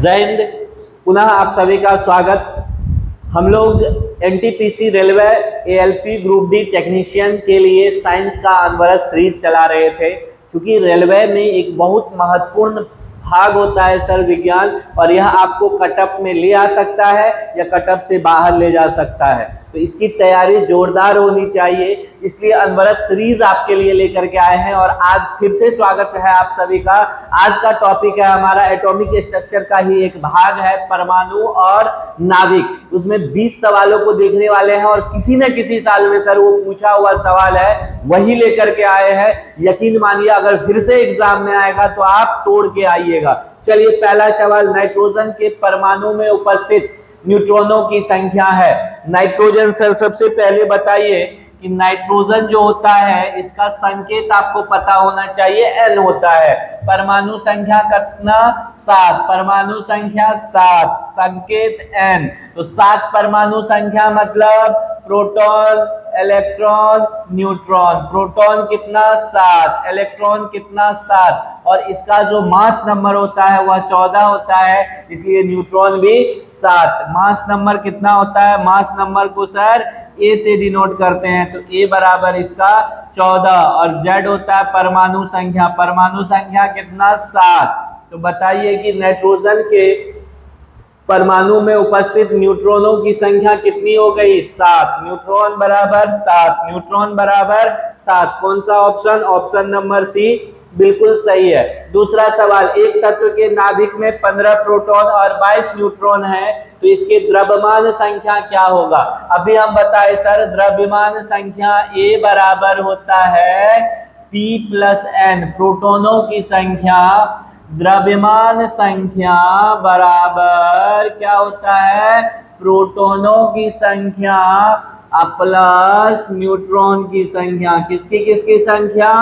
जय हिंद। पुनः आप सभी का स्वागत। हम लोग NTPC railway ALP group D technician के लिए साइंस का अनवरत सीरीज चला रहे थे। क्योंकि रेलवे में एक बहुत महत्वपूर्ण भाग होता है सर विज्ञान, और यह आपको कटअप में ले आ सकता है या कटअप से बाहर ले जा सकता है, तो इसकी तैयारी जोरदार होनी चाहिए। इसलिए अनवरत सीरीज आपके लिए लेकर के आए हैं और आज फिर से स्वागत है आप सभी का। आज का टॉपिक है हमारा एटॉमिक स्ट्रक्चर का ही एक भाग है, परमाणु और नाभिक। उसमें 20 सवालों को देखने वाले हैं और किसी न किसी साल में सर वो पूछा हुआ सवाल है वही लेकर के आए हैं। यकीन मानिए अगर फिर से एग्जाम में आएगा तो आप तोड़ के आइएगा। चलिए, पहला सवाल, नाइट्रोजन के परमाणु में उपस्थित न्यूट्रॉनों की संख्या है। नाइट्रोजन सर सबसे पहले बताइए कि नाइट्रोजन जो होता है इसका संकेत आपको पता होना चाहिए, N होता है। परमाणु संख्या कितना? 7। परमाणु संख्या 7, संकेत N। तो 7 परमाणु संख्या मतलब प्रोटॉन, इलेक्ट्रॉन, न्यूट्रॉन। प्रोटॉन कितना? 7, इलेक्ट्रॉन कितना? 7। और इसका जो मास नंबर होता है वह 14 होता है, इसलिए न्यूट्रॉन भी 7। मास नंबर कितना होता है? मास नंबर को सर ए से डिनोट करते हैं, तो ए बराबर इसका 14। और जेड होता है परमाणु संख्या। परमाणु संख्या कितना? 7। तो बताइए कि नाइट्रोजन के परमाणु में उपस्थित न्यूट्रॉनों की संख्या कितनी हो गई? 7। न्यूट्रॉन बराबर 7। न्यूट्रॉन बराबर 7। कौन सा ऑप्शन? ऑप्शन नंबर सी बिल्कुल सही है। दूसरा सवाल, एक तत्व के नाभिक में 15 प्रोटॉन और 22 न्यूट्रॉन है, तो इसके द्रव्यमान संख्या क्या होगा? अभी हम बताए सर, द्रव्यमान संख्या ए बराबर होता है P + N। प्रोटोनों की संख्या, द्रव्यमान संख्या बराबर क्या होता है? प्रोटोनों की संख्या प्लस न्यूट्रॉन की संख्या। किसकी संख्या?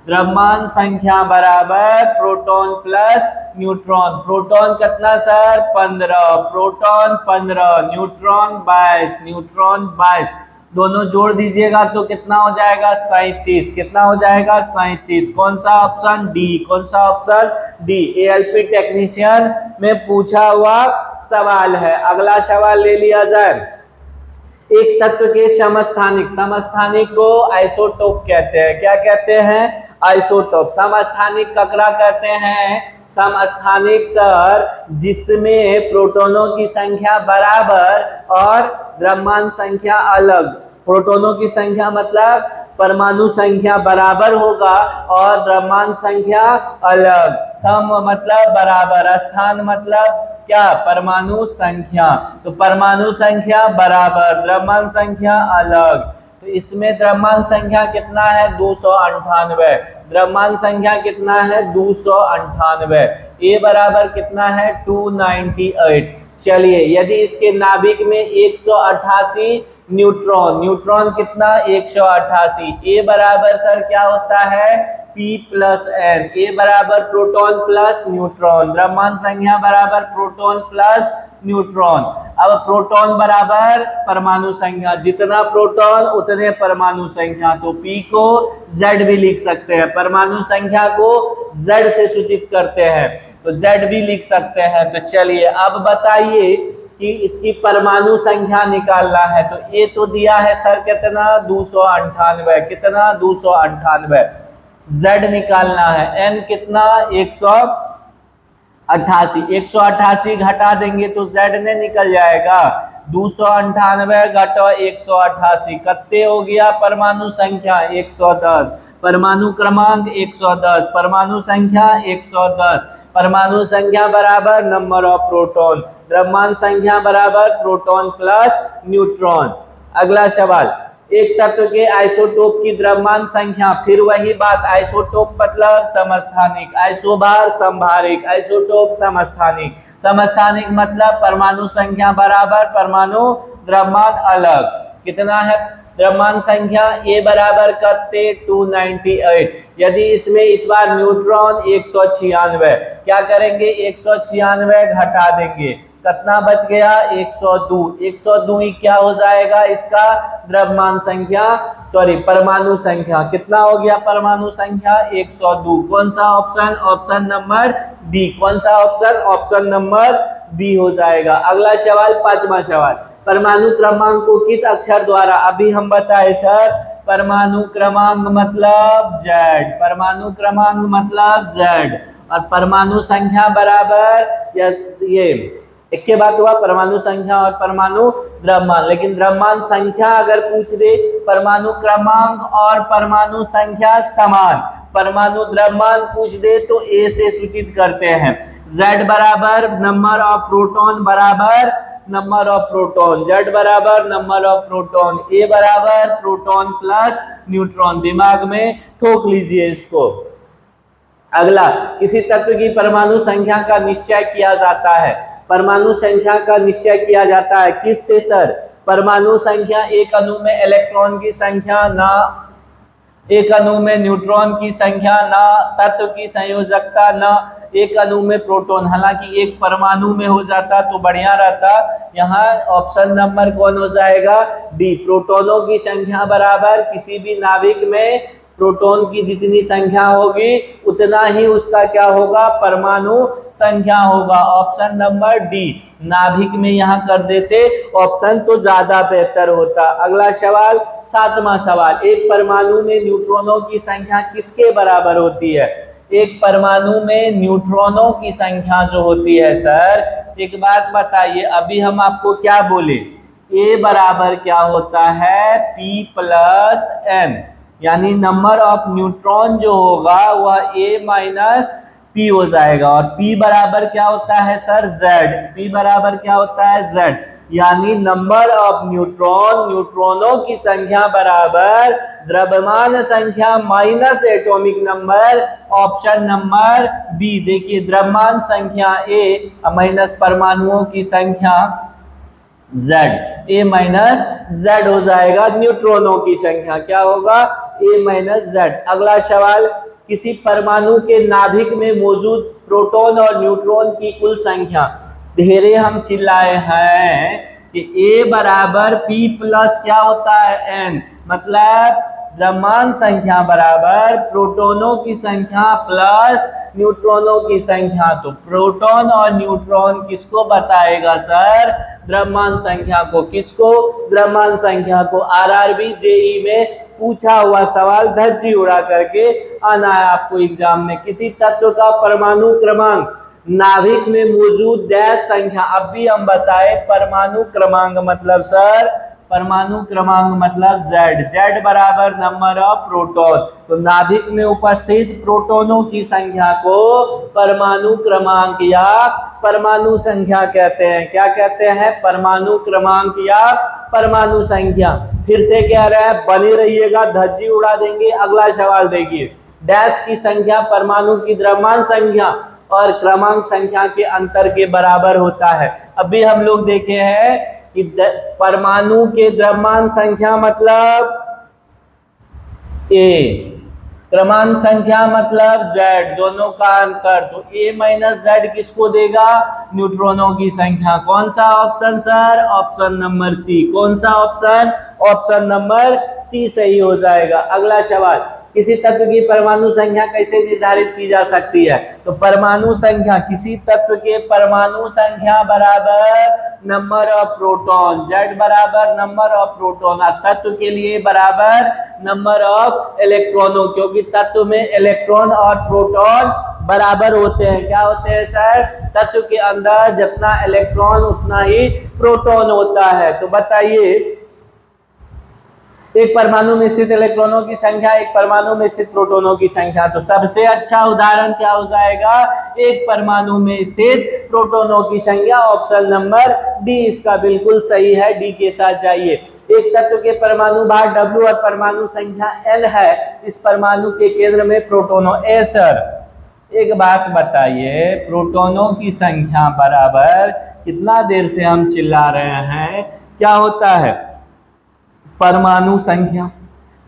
द्रव्यमान संख्या बराबर प्रोटॉन प्लस न्यूट्रॉन। प्रोटॉन कितना सर? 15। Proton 15, neutron 22। न्यूट्रॉन 22 दोनों जोड़ दीजिएगा तो कितना हो जाएगा? 37। कितना हो जाएगा? 37। कौन सा ऑप्शन? डी। कौन सा ऑप्शन? डी। एएलपी टेक्नीशियन में पूछा हुआ सवाल है। अगला सवाल ले लिया जाए। एक तत्व के समस्थानिक को आइसोटोप कहते हैं। क्या कहते हैं? आइसोटोप। समस्थानिक ककरा कहते हैं? समस्थानिक सर जिसमें प्रोटॉनों की संख्या बराबर और द्रव्यमान संख्या अलग। प्रोटॉनों की संख्या मतलब परमाणु संख्या बराबर होगा और द्रव्यमान संख्या अलग। सम मतलब बराबर, स्थान मतलब क्या? परमाणु संख्या। तो परमाणु संख्या बराबर, द्रव्यमान संख्या अलग। तो इसमें द्रव्यमान संख्या कितना है? 298। द्रव्यमान संख्या कितना है? 298। ए बराबर कितना है? 298। चलिए, यदि इसके नाभिक में 188 न्यूट्रॉन कितना? 188। ए बराबर सर क्या होता है? P + N। ए बराबर प्रोटॉन प्लस न्यूट्रॉन। द्रव्यमान संख्या बराबर प्रोटॉन प्लस न्यूट्रॉन। अब प्रोटॉन बराबर परमाणु संख्या, जितना प्रोटॉन उतने परमाणु संख्या। तो P को Z भी लिख सकते हैं, परमाणु संख्या को Z से सूचित करते हैं, तो Z भी लिख सकते हैं। तो चलिए अब बताइए कि इसकी परमाणु संख्या निकालना है। तो ए तो दिया है सर कितना? 298। कितना? 298। Z निकालना है, N कितना? 188। 188 घटा देंगे तो Z ने निकल जाएगा। 298 घटो 188 कितने हो गया? परमाणु संख्या 110। परमाणु क्रमांक 110। परमाणु संख्या 110। परमाणु संख्या बराबर नंबर ऑफ प्रोटॉन। द्रव्यमान संख्या बराबर प्रोटॉन प्लस न्यूट्रॉन। अगला सवाल, एक तत्व के आइसोटोप की द्रव्यमान संख्या। फिर वही बात, आइसोटोप मतलब समस्थानिक, आइसोबार समभारिक, आइसोटोप समस्थानिक। समस्थानिक मतलब परमाणु संख्या बराबर परमाणु द्रव्यमान अलग। कितना है द्रव्यमान संख्या? ए बराबर करते 298। यदि इसमें इस बार न्यूट्रॉन 196, क्या करेंगे? 196 घटा देंगे कितना बच गया 102। 102 ही क्या हो जाएगा इसका द्रव्यमान संख्या, सॉरी परमाणु संख्या। कितना हो गया परमाणु संख्या 102। कौन सा ऑप्शन, ऑप्शन नंबर बी। कौन सा ऑप्शन, ऑप्शन नंबर बी हो जाएगा। अगला सवाल, पांचवा सवाल, परमाणु क्रमांक को किस अक्षर द्वारा, अभी हम बताए सर परमाणु क्रमांक मतलब Z, परमाणु क्रमांक मतलब Z, और परमाणु संख्या बराबर या ये एक के बात हुआ परमाणु संख्या और परमाणु द्रव्यमान, लेकिन द्रव्यमान संख्या अगर पूछ दे, परमाणु क्रमांक और परमाणु संख्या समान, परमाणु द्रव्यमान पूछ दे तो ए से सूचित करते हैं। Z बराबर नंबर ऑफ प्रोटॉन बराबर नंबर ऑफ प्रोटॉन, Z बराबर नंबर ऑफ प्रोटॉन, A बराबर प्रोटॉन प्लस न्यूट्रॉन। दिमाग में ठोक लीजिए इसको। अगला, किसी तत्व की परमाणु संख्या का निश्चय किया जाता है। परमाणु संख्या का निश्चय किया जाता है किससे सर, परमाणु संख्या, एक अणु में इलेक्ट्रॉन की संख्या ना एक अणु में न्यूट्रॉन की संख्या ना तत्व की संयोजकता ना एक अणु में प्रोटॉन। हालांकि एक परमाणु में हो जाता तो बढ़िया रहता। यहाँ ऑप्शन नंबर कौन हो जाएगा डी, प्रोटॉनों की संख्या बराबर किसी भी नाभिक में प्रोटॉन की जितनी संख्या होगी उतना ही उसका क्या होगा परमाणु संख्या होगा। ऑप्शन नंबर डी, नाभिक में यहाँ कर देते ऑप्शन तो ज्यादा बेहतर होता। अगला सवाल, सातवां सवाल, एक परमाणु में न्यूट्रॉनों की संख्या किसके बराबर होती है। एक परमाणु में न्यूट्रॉनों की संख्या जो होती है सर, एक बात बताइए, अभी हम आपको क्या बोले, ए बराबर क्या होता है P प्लस N, यानी नंबर ऑफ न्यूट्रॉन जो होगा वह A माइनस P हो जाएगा। और P बराबर क्या होता है सर Z, P बराबर क्या होता है Z, यानी नंबर ऑफ न्यूट्रॉन, न्यूट्रॉनों की संख्या बराबर द्रव्यमान संख्या minus atomic number, option number B. देखिए द्रव्यमान संख्या A माइनस परमाणुओं की संख्या Z, A माइनस Z हो जाएगा। न्यूट्रॉनों की संख्या क्या होगा A माइनस Z। अगला सवाल, किसी परमाणु के नाभिक में मौजूद प्रोटॉन और न्यूट्रॉन की कुल संख्या। ढेरे हम चिल्लाए हैं कि A बराबर P प्लस क्या होता है N, मतलब द्रव्यमान संख्या बराबर प्रोटॉनों की संख्या प्लस न्यूट्रॉनों की संख्या। तो प्रोटॉन और न्यूट्रॉन किसको बताएगा सर, द्रव्यमान संख्या को। किसको, द्रव्यमान संख्या को। आरआरबी जेई में पूछा हुआ सवाल धज्जी उड़ा करके आना है आपको एग्जाम में। किसी तत्व का परमाणु क्रमांक नाभिक में मौजूद डैश संख्या, अब भी हम बताए परमाणु क्रमांक मतलब सर, परमाणु क्रमांक मतलब Z, Z बराबर नंबर ऑफ प्रोटॉन। तो नाभिक में उपस्थित प्रोटॉनों की संख्या को परमाणु क्रमांक या परमाणु संख्या कहते हैं। क्या कहते हैं, परमाणु क्रमांक या परमाणु संख्या। फिर से कह रहे हैं, बने रहिएगा, धज्जी उड़ा देंगे। अगला सवाल देखिए, डैश की संख्या परमाणु की द्रव्यमान संख्या और क्रमांक संख्या के अंतर के बराबर होता है। अभी हम लोग देखे हैं कि परमाणु के द्रव्यमान संख्या मतलब A, क्रमांक संख्या मतलब Z, दोनों का अंतर। तो A माइनस Z किसको देगा, न्यूट्रॉनों की संख्या। कौन सा option sir, option number C. कौन सा ऑप्शन, ऑप्शन नंबर सी सही हो जाएगा। अगला सवाल, किसी तत्व की परमाणु संख्या कैसे निर्धारित की जा सकती है। तो परमाणु संख्या, किसी तत्व के परमाणु संख्या बराबर नंबर ऑफ प्रोटॉन, Z बराबर नंबर ऑफ प्रोटॉन, तत्व के लिए बराबर नंबर ऑफ इलेक्ट्रॉनों, क्योंकि तत्व में इलेक्ट्रॉन और प्रोटॉन बराबर होते हैं। क्या होते हैं सर, तत्व के अंदर जितना इलेक्ट्रॉन उतना ही प्रोटॉन होता है। तो बताइए, एक परमाणु में स्थित इलेक्ट्रॉनों की संख्या, एक परमाणु में स्थित प्रोटॉनों की संख्या। तो सबसे अच्छा उदाहरण क्या हो जाएगा, एक परमाणु में स्थित प्रोटॉनों की संख्या। ऑप्शन नंबर डी इसका बिल्कुल सही है, डी के साथ जाइए। एक तत्व के परमाणु भार W और परमाणु संख्या N है, इस परमाणु के केंद्र में प्रोटॉनों। ए सर एक बात बताइए, प्रोटॉनों की संख्या बराबर, कितना देर से हम चिल्ला रहे हैं, क्या होता है परमाणु संख्या।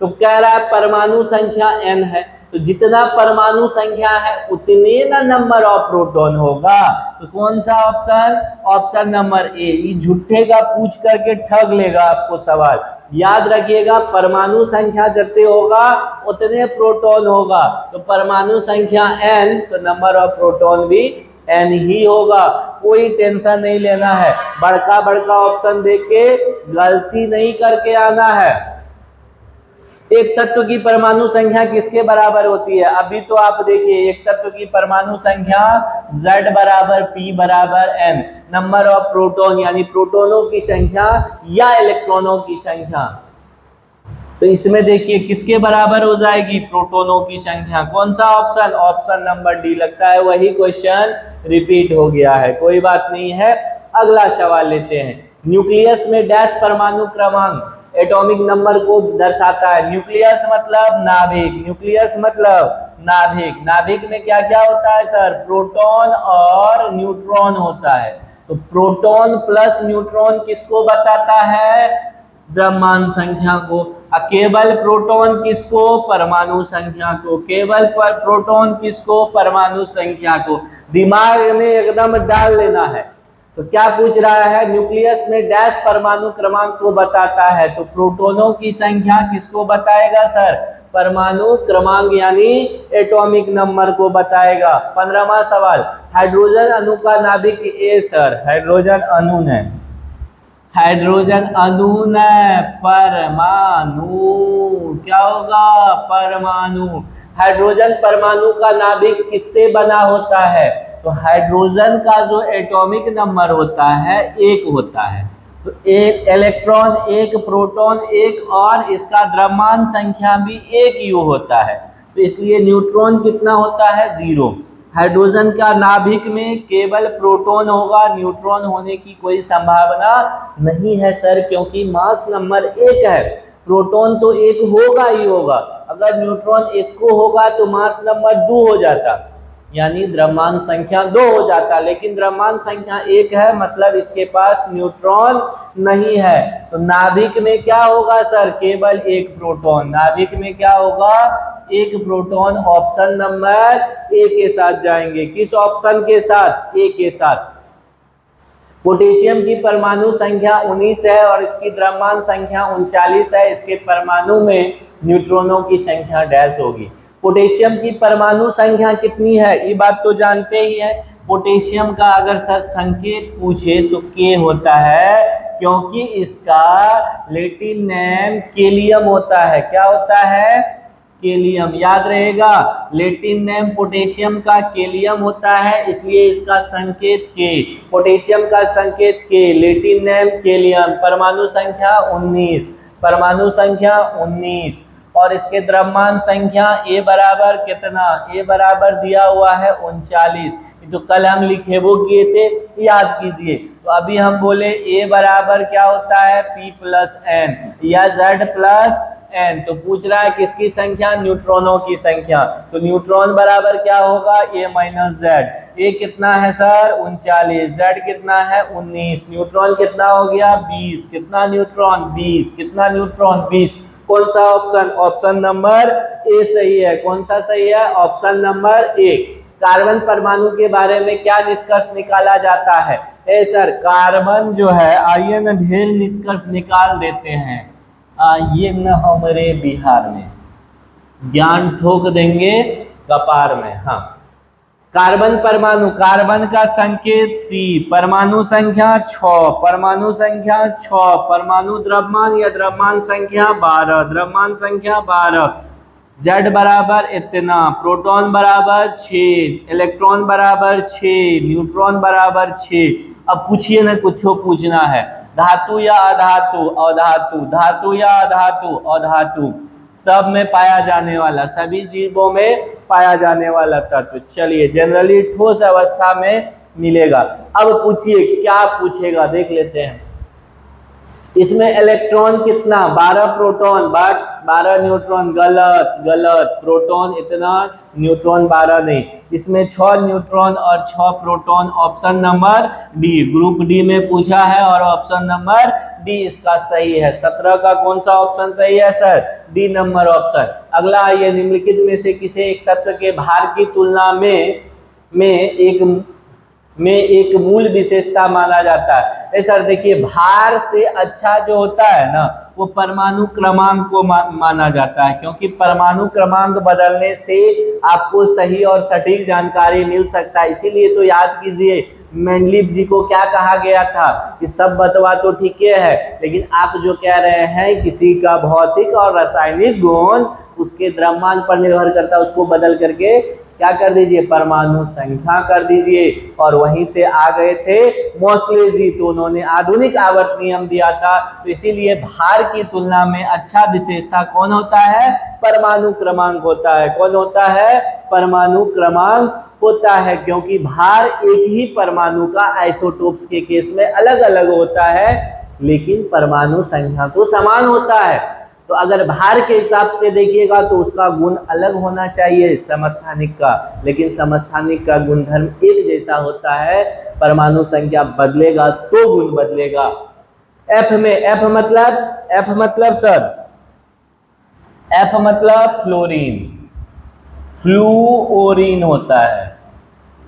तो कह रहा है परमाणु संख्या N है, तो जितना परमाणु संख्या है उतने ना नंबर ऑफ प्रोटॉन होगा। तो कौन सा ऑप्शन? Option number A. ये झूठे का पूछ करके ठग लेगा आपको सवाल। याद रखिएगा, परमाणु संख्या जितने होगा उतने प्रोटॉन होगा। तो परमाणु संख्या n, तो नंबर ऑफ प्रोटॉन भी n ही होगा। कोई टेंशन नहीं लेना है, बड़का बड़का ऑप्शन देख के गलती नहीं करके आना है। एक तत्व की परमाणु संख्या किसके बराबर होती है? अभी तो आप देखिए, एक तत्व की परमाणु संख्या Z बराबर P बराबर N, नंबर ऑफ प्रोटॉन यानी प्रोटॉनों की संख्या या इलेक्ट्रॉनों की संख्या। तो इसमें देखिए किसके बराबर हो जाएगी? प्रोटॉनों की संख्या। कौन सा ऑप्शन? Option number D. लगता है वही क्वेश्चन रिपीट हो गया है, कोई बात नहीं है। अगला सवाल लेते हैं। न्यूक्लियस में डैश परमाणु क्रमांक एटॉमिक नंबर को दर्शाता है। न्यूक्लियस मतलब नाभिक, न्यूक्लियस मतलब नाभिक। नाभिक में क्या क्या होता है सर? प्रोटॉन और न्यूट्रॉन होता है। तो प्रोटॉन प्लस न्यूट्रॉन किसको बताता है? द्रव्यमान संख्या को। केवल प्रोटॉन किसको? परमाणु संख्या को। केवल प्रोटॉन किसको? परमाणु संख्या को। दिमाग में एकदम डाल लेना है। तो क्या पूछ रहा है? न्यूक्लियस में डैश परमाणु क्रमांक को बताता है। तो प्रोटॉनों की संख्या किसको बताएगा सर? परमाणु क्रमांक यानी एटॉमिक नंबर को बताएगा। 15वां सवाल। हाइड्रोजन अणु का नाभिक ए सर। हाइड्रोजन अणु ने, हाइड्रोजन अणु ने परमाणु, क्या होगा? परमाणु। हाइड्रोजन परमाणु का नाभिक किससे बना होता है? तो हाइड्रोजन का जो एटॉमिक नंबर होता है 1 होता है। तो एक इलेक्ट्रॉन, एक प्रोटॉन, एक, और इसका द्रव्यमान संख्या भी 1 यू होता है। तो इसलिए न्यूट्रॉन कितना होता है? 0। हाइड्रोजन का नाभिक में केवल प्रोटॉन होगा, न्यूट्रॉन होने की कोई संभावना नहीं है सर, क्योंकि मास नंबर 1 है। प्रोटॉन तो 1 होगा ही होगा। अगर न्यूट्रॉन 1 को होगा तो मास नंबर 2 हो जाता, यानी द्रव्यमान संख्या 2 हो जाता। लेकिन द्रव्यमान संख्या 1 है, मतलब इसके पास न्यूट्रॉन नहीं है। तो नाभिक में क्या होगा सर? केवल 1 प्रोटॉन। नाभिक में क्या होगा? 1 प्रोटॉन। ऑप्शन नंबर ए के साथ जाएंगे। किस ऑप्शन के साथ? ए के साथ। पोटेशियम की परमाणु संख्या 19 है और इसकी द्रव्यमान संख्या 39 है। इसके परमाणु में न्यूट्रॉनों की संख्या डैश होगी। पोटेशियम की परमाणु संख्या कितनी है? ये बात तो जानते ही है। पोटेशियम का अगर सर संकेत पूछे तो के होता है, क्योंकि इसका लैटिन नेम केलियम होता है। क्या होता है? केलियम। याद रहेगा, लैटिन नेम पोटेशियम का केलियम होता है, इसलिए इसका संकेत के। पोटेशियम का संकेत के, लैटिन नेम केलियम। परमाणु संख्या 19, परमाणु संख्या 19, और इसके द्रव्यमान संख्या ए बराबर कितना? ए बराबर दिया हुआ है 39। तो कल हम लिखे वो किए थे, याद कीजिए। तो अभी हम बोले ए बराबर क्या होता है? P प्लस एन या Z प्लस एन। तो पूछ रहा है किसकी संख्या? न्यूट्रॉनों की संख्या। तो न्यूट्रॉन बराबर क्या होगा? ए माइनस जेड। ए कितना है सर? 39। जेड कितना है? 19। न्यूट्रॉन कितना हो गया? 20। कितना न्यूट्रॉन? 20। कितना न्यूट्रॉन? 20। कौन सा ऑप्शन? ऑप्शन नंबर ए सही है। कौन सा सही है? Option number A. कार्बन परमाणु के बारे में क्या निष्कर्ष निकाला जाता है? ए सर, कार्बन जो है, आइए न ढेर निष्कर्ष निकाल देते हैं। आइए न हमारे बिहार में ज्ञान ठोक देंगे कपार में। हाँ, कार्बन परमाणु, कार्बन का संकेत सी, परमाणु संख्या 6, परमाणु संख्या 6, परमाणु द्रव्यमान या द्रव्यमान संख्या 12, द्रव्यमान संख्या 12। जेड बराबर इतना, प्रोटॉन बराबर 6, इलेक्ट्रॉन बराबर 6, न्यूट्रॉन बराबर 6। अब पूछिए ना, कुछ पूछना है। धातु या अधातु? अधातु। धातु या अधातु? अधातु। सब में पाया जाने वाला, सभी जीवों में पाया जाने वाला तत्व। चलिए, जनरली ठोस अवस्था में मिलेगा। अब पूछिए क्या पूछेगा, देख लेते हैं। इसमें इलेक्ट्रॉन कितना? 12 प्रोटॉन बट 12 न्यूट्रॉन। गलत, गलत। प्रोटॉन इतना, न्यूट्रॉन 12 नहीं। इसमें 6 न्यूट्रॉन और 6 proton. Option number D, group D में पूछा है और ऑप्शन नंबर डी इसका सही है। 17 का कौन सा ऑप्शन सही है सर? D number option. अगला आइए, निम्नलिखित में से किसी एक तत्व के भार की तुलना में एक मूल विशेषता माना जाता है। सर देखिए, भार से अच्छा जो होता है ना वो परमाणु क्रमांक को माना जाता है, क्योंकि परमाणु क्रमांक बदलने से आपको सही और सटीक जानकारी मिल सकता है। इसीलिए तो याद कीजिए, मेंडलीव जी को क्या कहा गया था कि सब बतवा तो ठीक है, लेकिन आप जो कह रहे हैं किसी का भौतिक और रासायनिक गुण उसके द्रव्यमान पर निर्भर करता है, उसको बदल करके क्या कर दीजिए? परमाणु संख्या कर दीजिए। और वहीं से आ गए थे मोस्ले जी, तो उन्होंने आधुनिक आवर्त नियम दिया था। तो इसीलिए भार की तुलना में अच्छा विशेषता कौन होता है? परमाणु क्रमांक होता है। कौन होता है? परमाणु क्रमांक होता है, क्योंकि भार एक ही परमाणु का आइसोटोप्स के केस में अलग अलग होता है, लेकिन परमाणु संख्या तो समान होता है। तो अगर भार के हिसाब से देखिएगा तो उसका गुण अलग होना चाहिए समस्थानिक का, लेकिन समस्थानिक का गुणधर्म एक जैसा होता है। परमाणु संख्या बदलेगा तो गुण बदलेगा। एफ में, एफ मतलब सर, एफ मतलब फ्लोरीन, फ्लूओरीन होता है,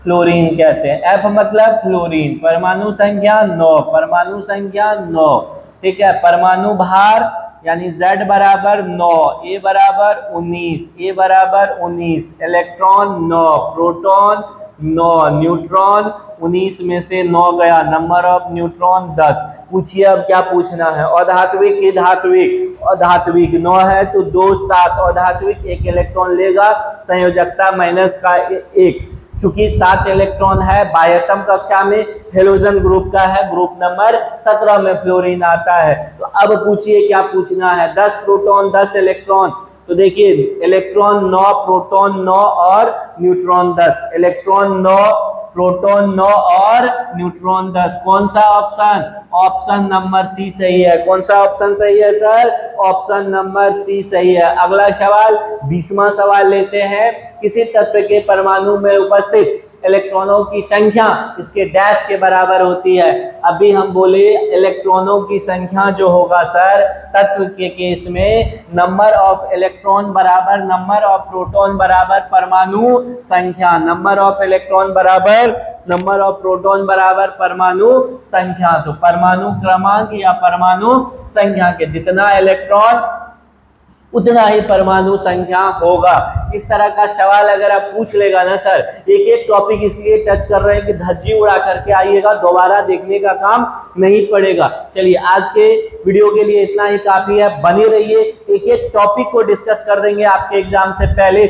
फ्लोरीन कहते हैं। एफ मतलब फ्लोरीन। परमाणु संख्या 9, परमाणु संख्या 9, ठीक है। परमाणु भार यानी Z बराबर 9, A बराबर 19, A बराबर 19, इलेक्ट्रॉन 9, प्रोटॉन 9, न्यूट्रॉन 19 में से 9 गया, नंबर ऑफ न्यूट्रॉन 10। पूछिए अब क्या पूछना है? अधात्विक की धात्विक? अधात्विक 9 है तो 2 7, अधात्विक 1 इलेक्ट्रॉन लेगा, संयोजकता माइनस का 1। चूंकि 7 इलेक्ट्रॉन है, बाह्यतम कक्षा में हेलोजन ग्रुप का है, ग्रुप नंबर 17 में फ्लोरीन आता है। तो अब पूछिए क्या पूछना है? 10 प्रोटॉन 10 इलेक्ट्रॉन। तो देखिए, इलेक्ट्रॉन 9, प्रोटॉन 9 और न्यूट्रॉन 10। इलेक्ट्रॉन 9, प्रोटॉन 9 और न्यूट्रॉन 10। कौन सा ऑप्शन? ऑप्शन नंबर सी सही है। कौन सा ऑप्शन सही है सर? ऑप्शन नंबर सी सही है। अगला सवाल, 20वां सवाल लेते हैं। किसी तत्व के परमाणु में उपस्थित इलेक्ट्रॉनों की संख्या इसके डैश के बराबर होती है। अभी हम बोले इलेक्ट्रॉनों की संख्या जो होगा सर, तत्व के केस में नंबर ऑफ इलेक्ट्रॉन बराबर नंबर ऑफ प्रोटॉन बराबर परमाणु संख्या। नंबर ऑफ इलेक्ट्रॉन बराबर नंबर ऑफ प्रोटॉन बराबर परमाणु संख्या। तो परमाणु क्रमांक या परमाणु संख्या के जितना इलेक्ट्रॉन उतना ही परमाणु संख्या होगा। इस तरह का सवाल अगर आप पूछ लेगा ना सर, एक एक टॉपिक इसलिए टच कर रहे हैं कि धज्जी उड़ा करके आइएगा, दोबारा देखने का काम नहीं पड़ेगा। चलिए, आज के वीडियो के लिए इतना ही काफी है। बने रहिए, एक एक टॉपिक को डिस्कस कर देंगे आपके एग्जाम से पहले।